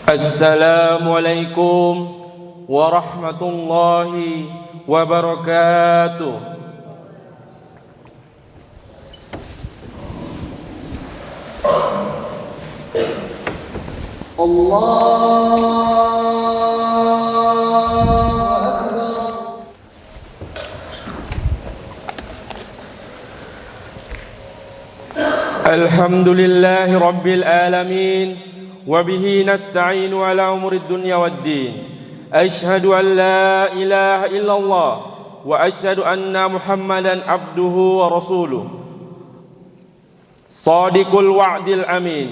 Assalamualaikum warahmatullahi wabarakatuh. Alhamdulillahi rabbil alamin. وبه نستعين على أمور الدنيا والدين أشهد أن لا إله إلا الله وأشهد أن محمدا عبده ورسوله صادق الوعد الأمين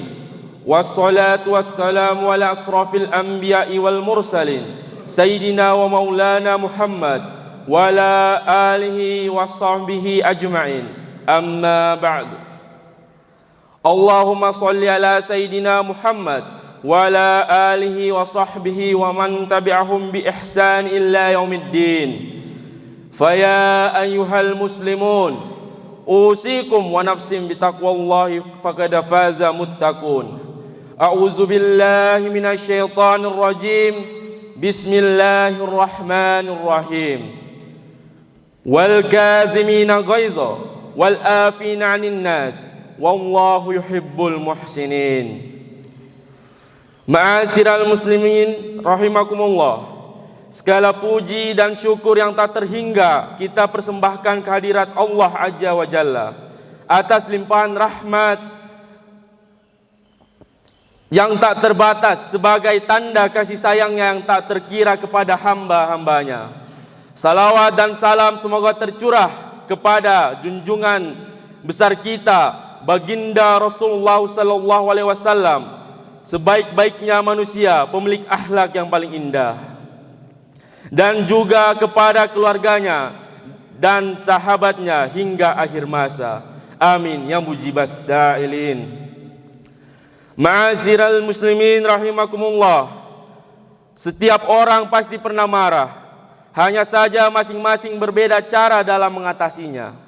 والصلاة والسلام على أشرف الأنبياء والمرسلين سيدنا ومولانا محمد وعلى آله وصحبه أجمعين أما بعد اللهم صل على سيدنا محمد وعلى آله وصحبه ومن تبعهم بإحسان إلى يوم الدين فيا أيها المسلمون أوصيكم ونفسي بتقوى الله فقد فاز متقون أعوذ بالله من الشيطان الرجيم بسم الله الرحمن الرحيم والكاظمين الغيظ والعافين عن الناس wallahu yuhibbul muhsinin. Ma'asyiral muslimin rahimakumullah, segala puji dan syukur yang tak terhingga kita persembahkan kehadirat Allah Azza wa Jalla atas limpahan rahmat yang tak terbatas sebagai tanda kasih sayangnya yang tak terkira kepada hamba-hambanya. Salawat dan salam semoga tercurah kepada junjungan besar kita Baginda Rasulullah sallallahu alaihi wasallam, sebaik-baiknya manusia, pemilik akhlak yang paling indah, dan juga kepada keluarganya dan sahabatnya hingga akhir masa. Amin ya mujibas sa'ilin. Ma'asyiral muslimin rahimakumullah, setiap orang pasti pernah marah, hanya saja masing-masing berbeda cara dalam mengatasinya.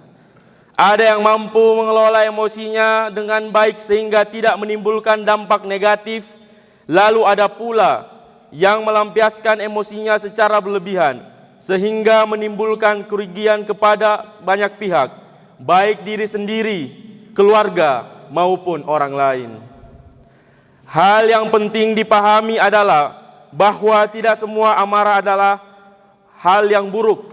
Ada yang mampu mengelola emosinya dengan baik sehingga tidak menimbulkan dampak negatif. Lalu ada pula yang melampiaskan emosinya secara berlebihan sehingga menimbulkan kerugian kepada banyak pihak, baik diri sendiri, keluarga maupun orang lain. Hal yang penting dipahami adalah bahwa tidak semua amarah adalah hal yang buruk.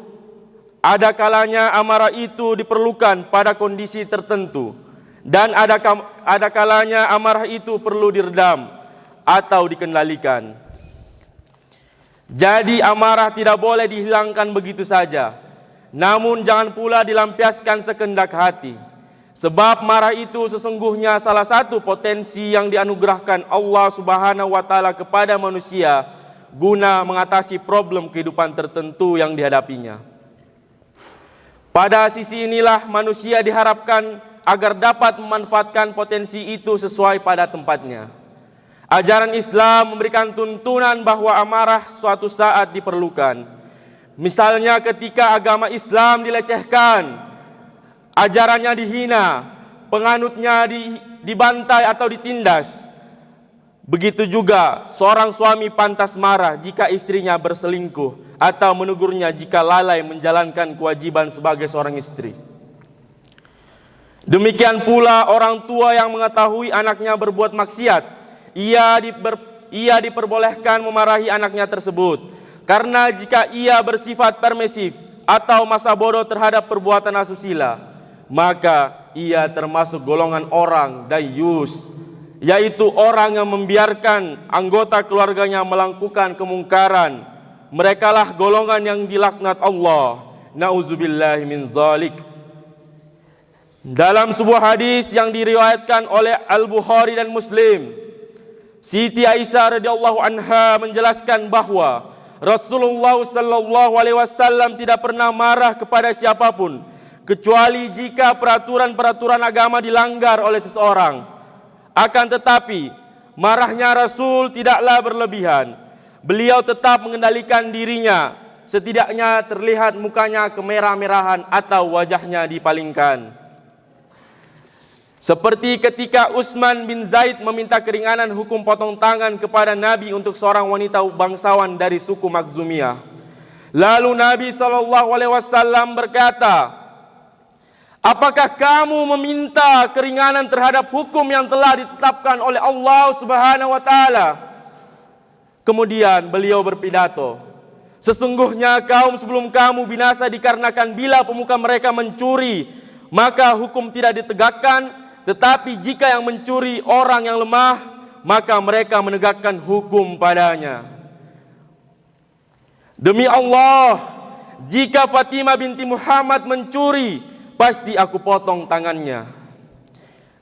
Ada kalanya amarah itu diperlukan pada kondisi tertentu, dan ada kalanya amarah itu perlu diredam atau dikendalikan. Jadi amarah tidak boleh dihilangkan begitu saja, namun jangan pula dilampiaskan sekehendak hati. Sebab marah itu sesungguhnya salah satu potensi yang dianugerahkan Allah Subhanahu wa Ta'ala kepada manusia guna mengatasi problem kehidupan tertentu yang dihadapinya. Pada sisi inilah manusia diharapkan agar dapat memanfaatkan potensi itu sesuai pada tempatnya. Ajaran Islam memberikan tuntunan bahwa amarah suatu saat diperlukan. Misalnya ketika agama Islam dilecehkan, ajarannya dihina, penganutnya dibantai atau ditindas. Begitu juga seorang suami pantas marah jika istrinya berselingkuh atau menegurnya jika lalai menjalankan kewajiban sebagai seorang istri. Demikian pula orang tua yang mengetahui anaknya berbuat maksiat, ia diperbolehkan memarahi anaknya tersebut. Karena jika ia bersifat permisif atau masa bodoh terhadap perbuatan asusila, maka ia termasuk golongan orang dayyus, yaitu orang yang membiarkan anggota keluarganya melakukan kemungkaran. Merekalah golongan yang dilaknat Allah. Nauzubillahi min dzalik. Dalam sebuah hadis yang diriwayatkan oleh Al-Bukhari dan Muslim, Siti Aisyah radhiyallahu anha menjelaskan bahwa Rasulullah sallallahu alaihi wasallam tidak pernah marah kepada siapapun kecuali jika peraturan-peraturan agama dilanggar oleh seseorang. Akan tetapi marahnya Rasul tidaklah berlebihan. Beliau tetap mengendalikan dirinya, setidaknya terlihat mukanya kemerah-merahan atau wajahnya dipalingkan. Seperti ketika Utsman bin Zaid meminta keringanan hukum potong tangan kepada Nabi untuk seorang wanita bangsawan dari suku Makhzumiyah. Lalu Nabi SAW berkata, apakah kamu meminta keringanan terhadap hukum yang telah ditetapkan oleh Allah Subhanahu wa taala? Kemudian beliau berpidato, sesungguhnya kaum sebelum kamu binasa dikarenakan bila pemuka mereka mencuri, maka hukum tidak ditegakkan. Tetapi jika yang mencuri orang yang lemah, maka mereka menegakkan hukum padanya. Demi Allah, jika Fatimah binti Muhammad mencuri, pasti aku potong tangannya.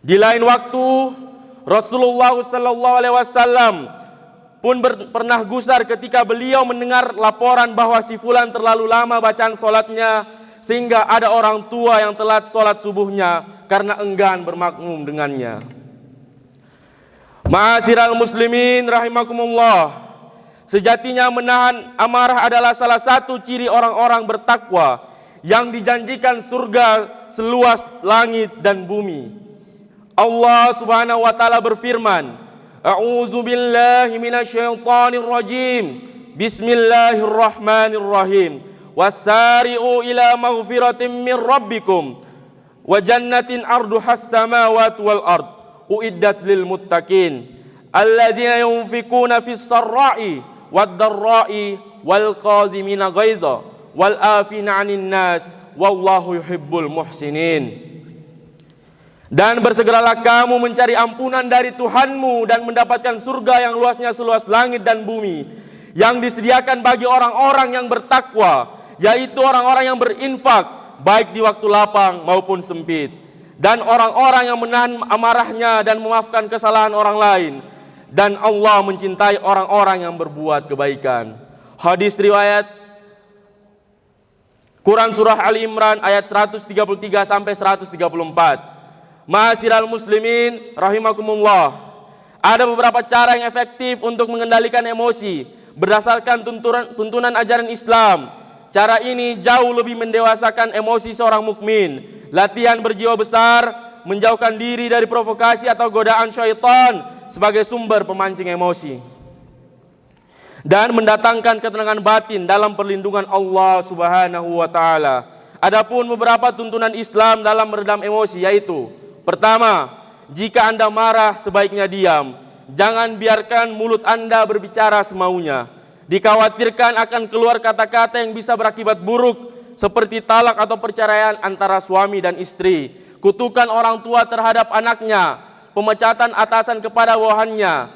Di lain waktu, Rasulullah SAW pun pernah gusar ketika beliau mendengar laporan bahwa si fulan terlalu lama bacaan solatnya, sehingga ada orang tua yang telat solat subuhnya karena enggan bermakmum dengannya. Ma'asyiral muslimin rahimakumullah, sejatinya menahan amarah adalah salah satu ciri orang-orang bertakwa yang dijanjikan surga seluas langit dan bumi. Allah Subhanahu wa taala berfirman, A'udzu billahi minasyaitonir rajim. Bismillahirrahmanirrahim. Wasari'u ila maghfiratin min rabbikum wa jannatin arduhas samawati wal ard uiddat lil muttaqin allazina yunfikuna fis sarra'i wad dharra'i wal qadhimina ghaidha wal afina 'anil nas wallahu yuhibbul muhsinin. Dan bersegeralah kamu mencari ampunan dari Tuhanmu dan mendapatkan surga yang luasnya seluas langit dan bumi, yang disediakan bagi orang-orang yang bertakwa, yaitu orang-orang yang berinfak baik di waktu lapang maupun sempit, dan orang-orang yang menahan amarahnya dan memaafkan kesalahan orang lain, dan Allah mencintai orang-orang yang berbuat kebaikan. Hadis riwayat Quran surah Ali Imran ayat 133 sampai 134. Ma'asyiral muslimin rahimakumullah, ada beberapa cara yang efektif untuk mengendalikan emosi berdasarkan tuntunan ajaran Islam. Cara ini jauh lebih mendewasakan emosi seorang mukmin. Latihan berjiwa besar, menjauhkan diri dari provokasi atau godaan syaitan sebagai sumber pemancing emosi, dan mendatangkan ketenangan batin dalam perlindungan Allah Subhanahu wa taala. Adapun beberapa tuntunan Islam dalam meredam emosi, yaitu: pertama, jika Anda marah sebaiknya diam. Jangan biarkan mulut Anda berbicara semaunya. Dikhawatirkan akan keluar kata-kata yang bisa berakibat buruk, seperti talak atau perceraian antara suami dan istri, kutukan orang tua terhadap anaknya, pemecatan atasan kepada bawahannya,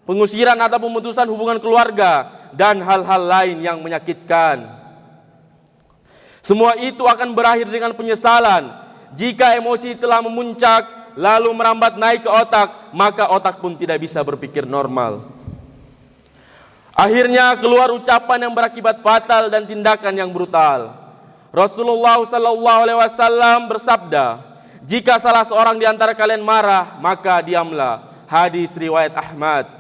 pengusiran atau pemutusan hubungan keluarga, dan hal-hal lain yang menyakitkan. Semua itu akan berakhir dengan penyesalan. Jika emosi telah memuncak lalu merambat naik ke otak, maka otak pun tidak bisa berpikir normal. Akhirnya keluar ucapan yang berakibat fatal dan tindakan yang brutal. Rasulullah SAW bersabda, jika salah seorang di antara kalian marah, maka diamlah. Hadis riwayat Ahmad.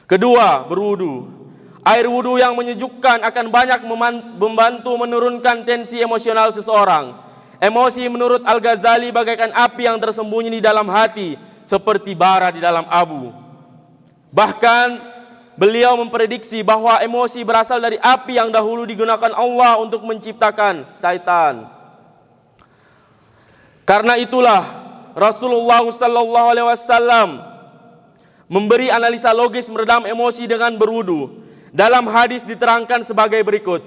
Kedua, berwudu. Air wudu yang menyejukkan akan banyak membantu menurunkan tensi emosional seseorang. Emosi menurut Al-Ghazali bagaikan api yang tersembunyi di dalam hati, seperti bara di dalam abu. Bahkan beliau memprediksi bahwa emosi berasal dari api yang dahulu digunakan Allah untuk menciptakan syaitan. Karena itulah Rasulullah SAW memberi analisa logis meredam emosi dengan berwudu. Dalam hadis diterangkan sebagai berikut: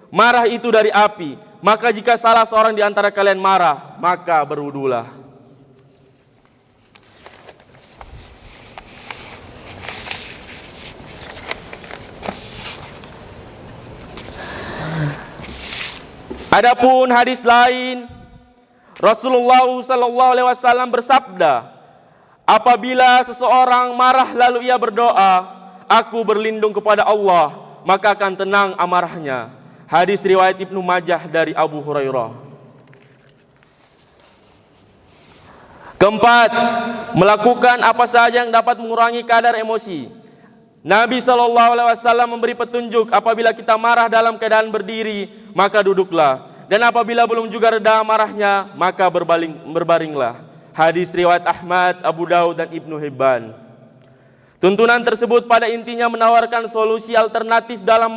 marah itu dari api, maka jika salah seorang di antara kalian marah, maka berwudulah. Adapun hadis lain, Rasulullah SAW bersabda, apabila seseorang marah lalu ia berdoa, aku berlindung kepada Allah, maka akan tenang amarahnya. Hadis riwayat Ibnu Majah dari Abu Hurairah. Keempat, melakukan apa saja yang dapat mengurangi kadar emosi. Nabi SAW memberi petunjuk, apabila kita marah dalam keadaan berdiri, maka duduklah. Dan apabila belum juga reda marahnya, maka berbaringlah. Hadis riwayat Ahmad, Abu Daud dan Ibnu Hibban. Tuntunan tersebut pada intinya menawarkan solusi alternatif dalam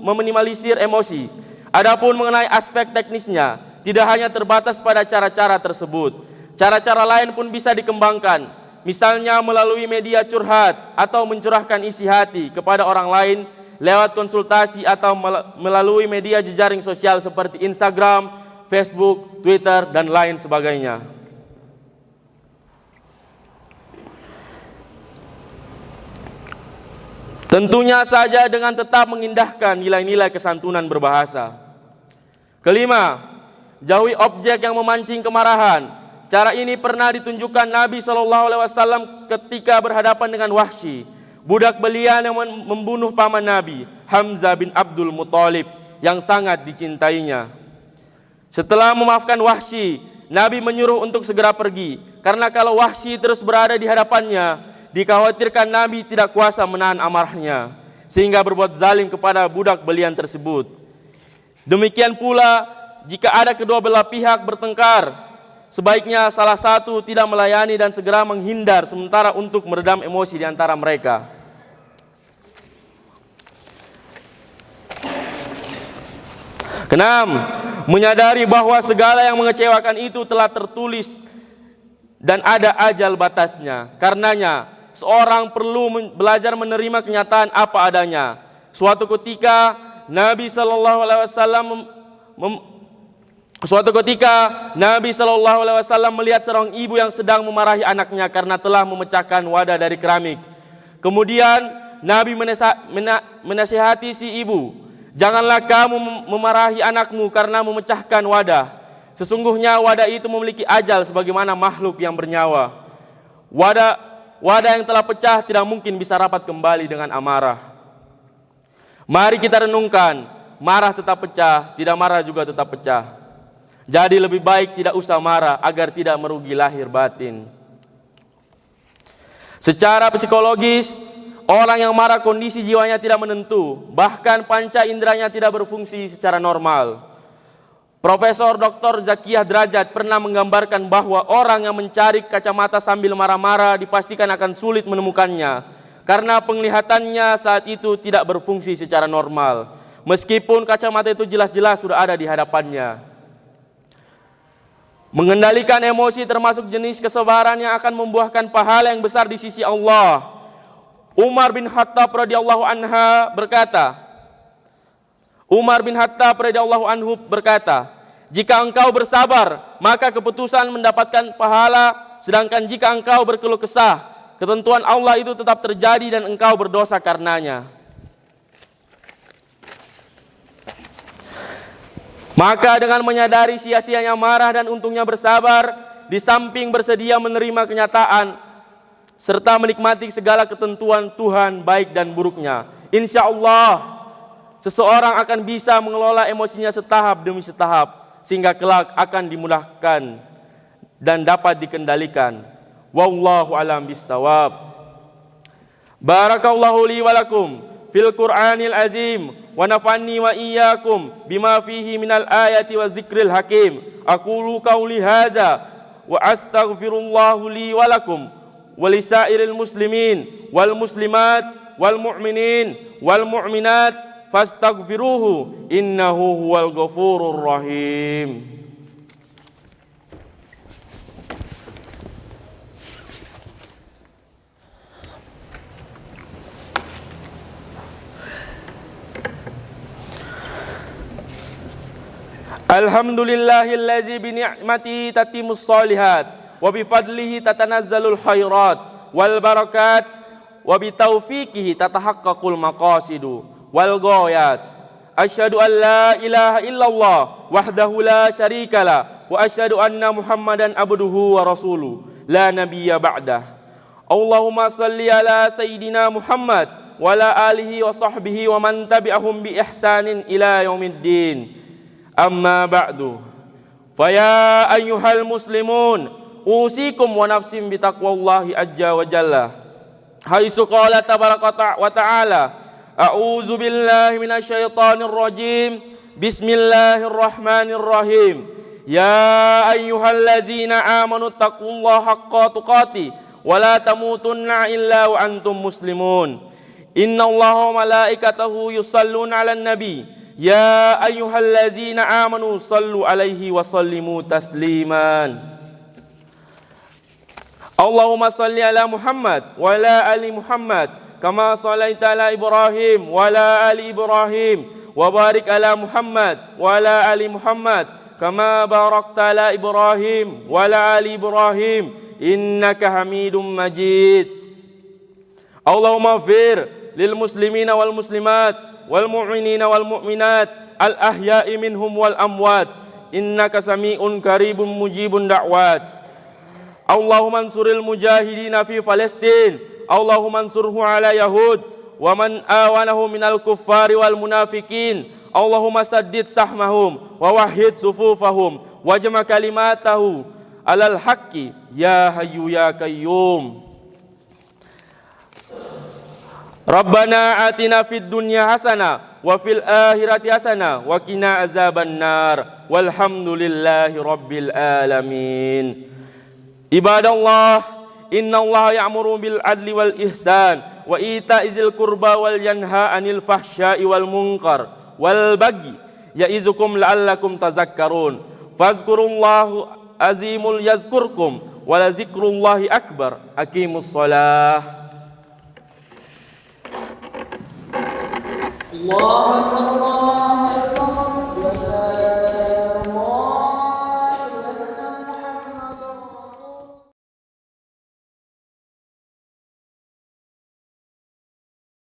meminimalisir emosi. Adapun mengenai aspek teknisnya, tidak hanya terbatas pada cara-cara tersebut. Cara-cara lain pun bisa dikembangkan, misalnya melalui media curhat atau mencurahkan isi hati kepada orang lain lewat konsultasi atau melalui media jejaring sosial seperti Instagram, Facebook, Twitter, dan lain sebagainya. Tentunya saja dengan tetap mengindahkan nilai-nilai kesantunan berbahasa. Kelima, jauhi objek yang memancing kemarahan. Cara ini pernah ditunjukkan Nabi SAW ketika berhadapan dengan Wahsy, budak belian yang membunuh paman Nabi, Hamzah bin Abdul Muthalib, yang sangat dicintainya. Setelah memaafkan Wahsy, Nabi menyuruh untuk segera pergi, karena kalau Wahsy terus berada di hadapannya, dikhawatirkan Nabi tidak kuasa menahan amarahnya, sehingga berbuat zalim kepada budak belian tersebut. Demikian pula, jika ada kedua belah pihak bertengkar, sebaiknya salah satu tidak melayani dan segera menghindar sementara untuk meredam emosi di antara mereka. Keenam, menyadari bahwa segala yang mengecewakan itu telah tertulis dan ada ajal batasnya. Karenanya, seorang perlu belajar menerima kenyataan apa adanya. Suatu ketika Nabi SAW melihat seorang ibu yang sedang memarahi anaknya karena telah memecahkan wadah dari keramik. Kemudian Nabi menasihati si ibu, "Janganlah kamu memarahi anakmu karena memecahkan wadah. Sesungguhnya wadah itu memiliki ajal sebagaimana makhluk yang bernyawa. Wadah yang telah pecah tidak mungkin bisa rapat kembali dengan amarah." Mari kita renungkan, marah tetap pecah, tidak marah juga tetap pecah. Jadi lebih baik tidak usah marah agar tidak merugi lahir batin. Secara psikologis, orang yang marah kondisi jiwanya tidak menentu, bahkan panca inderanya tidak berfungsi secara normal. Profesor Dr. Zakiyah Drajat pernah menggambarkan bahwa orang yang mencari kacamata sambil marah-marah dipastikan akan sulit menemukannya, karena penglihatannya saat itu tidak berfungsi secara normal, meskipun kacamata itu jelas-jelas sudah ada di hadapannya. Mengendalikan emosi termasuk jenis kesabaran yang akan membuahkan pahala yang besar di sisi Allah. Umar bin Khattab radhiyallahu anhu berkata, "Jika engkau bersabar, maka keputusan mendapatkan pahala, sedangkan jika engkau berkeluh kesah, ketentuan Allah itu tetap terjadi dan engkau berdosa karenanya." Maka dengan menyadari sia-sianya marah dan untungnya bersabar, di samping bersedia menerima kenyataan serta menikmati segala ketentuan Tuhan baik dan buruknya, insya Allah seseorang akan bisa mengelola emosinya setahap demi setahap, sehingga kelak akan dimudahkan dan dapat dikendalikan. Wallahu a'lam bissawab. Barakallahu li wa lakum fil Qur'anil azim wa nafa'ni wa iyyakum bima fihi minal ayati wa dzikril hakim. Aqulu qauli hadza wa astaghfirullahu li wa lakum wa lisairil muslimin wal muslimat wal mu'minin wal mu'minat fastaghfiruhu innahu huwal ghafurur rahim. Alhamdulillahillazi bi ni'mati tatimmus shalihat wa bi fadlihi tatanazzalul khairat wal barakat wa bi taufiqihi tatahaqqaqul maqasidu wal ghayat. Asyhadu an la ilaha illallah wahdahu la syarikalah wa asyhadu anna Muhammadan abduhu wa rasuluh la nabiyya ba'dah. Allahumma salli ala sayyidina Muhammad wa ala alihi wa sahbihi wa man tabi'ahum bi ihsanin ila yaumiddin. Amma ba'du, faya ayyuhal muslimun, usikum wa nafsim bitaqwallahi azza wa jalla. Haitsu qala tabaraka wa ta'ala, a'udzu billahi minasyaitonir rajim, bismillahirrahmanirrahim. يا أيها الذين آمنوا اتقوا الله حق تقاته ولا تموتن إلا وأنتم مسلمون إن الله وملائكته يصلون على النبي يا أيها الذين آمنوا صلوا عليه وسلموا تسليما اللهم صل على محمد وعلى آل محمد كما صليت على إبراهيم وعلى آل إبراهيم وبارك على محمد وعلى آل محمد كما باركت على إبراهيم وعلى آل إبراهيم إنك حميد مجيد اللهم اغفر للمسلمين والمسلمات والمؤمنين والمؤمنات الأحياء منهم والأموات إنك سميع قريب مجيب دعوات اللهم انصر المجاهدين في فلسطين اللهم انصره على يهود ومن آوانه من الكفار والمنافقين اللهم سدد سحمهم ووحد صفوفهم واجمع كلماته على الحق يا حي يا قيوم ربنا آتنا في الدنيا حسنة وفي الآخرة حسنة وقنا عذاب النار والحمد لله رب العالمين عباد الله إن الله يأمر بالعدل والإحسان وإيتاء ذي القربى وينهى عن الفحشاء والمنكر والبغي يعظكم لعلكم تذكرون فاذكروا الله عظيم يذكركم ولذكر الله أكبر أقيموا الصلاة الله أكبر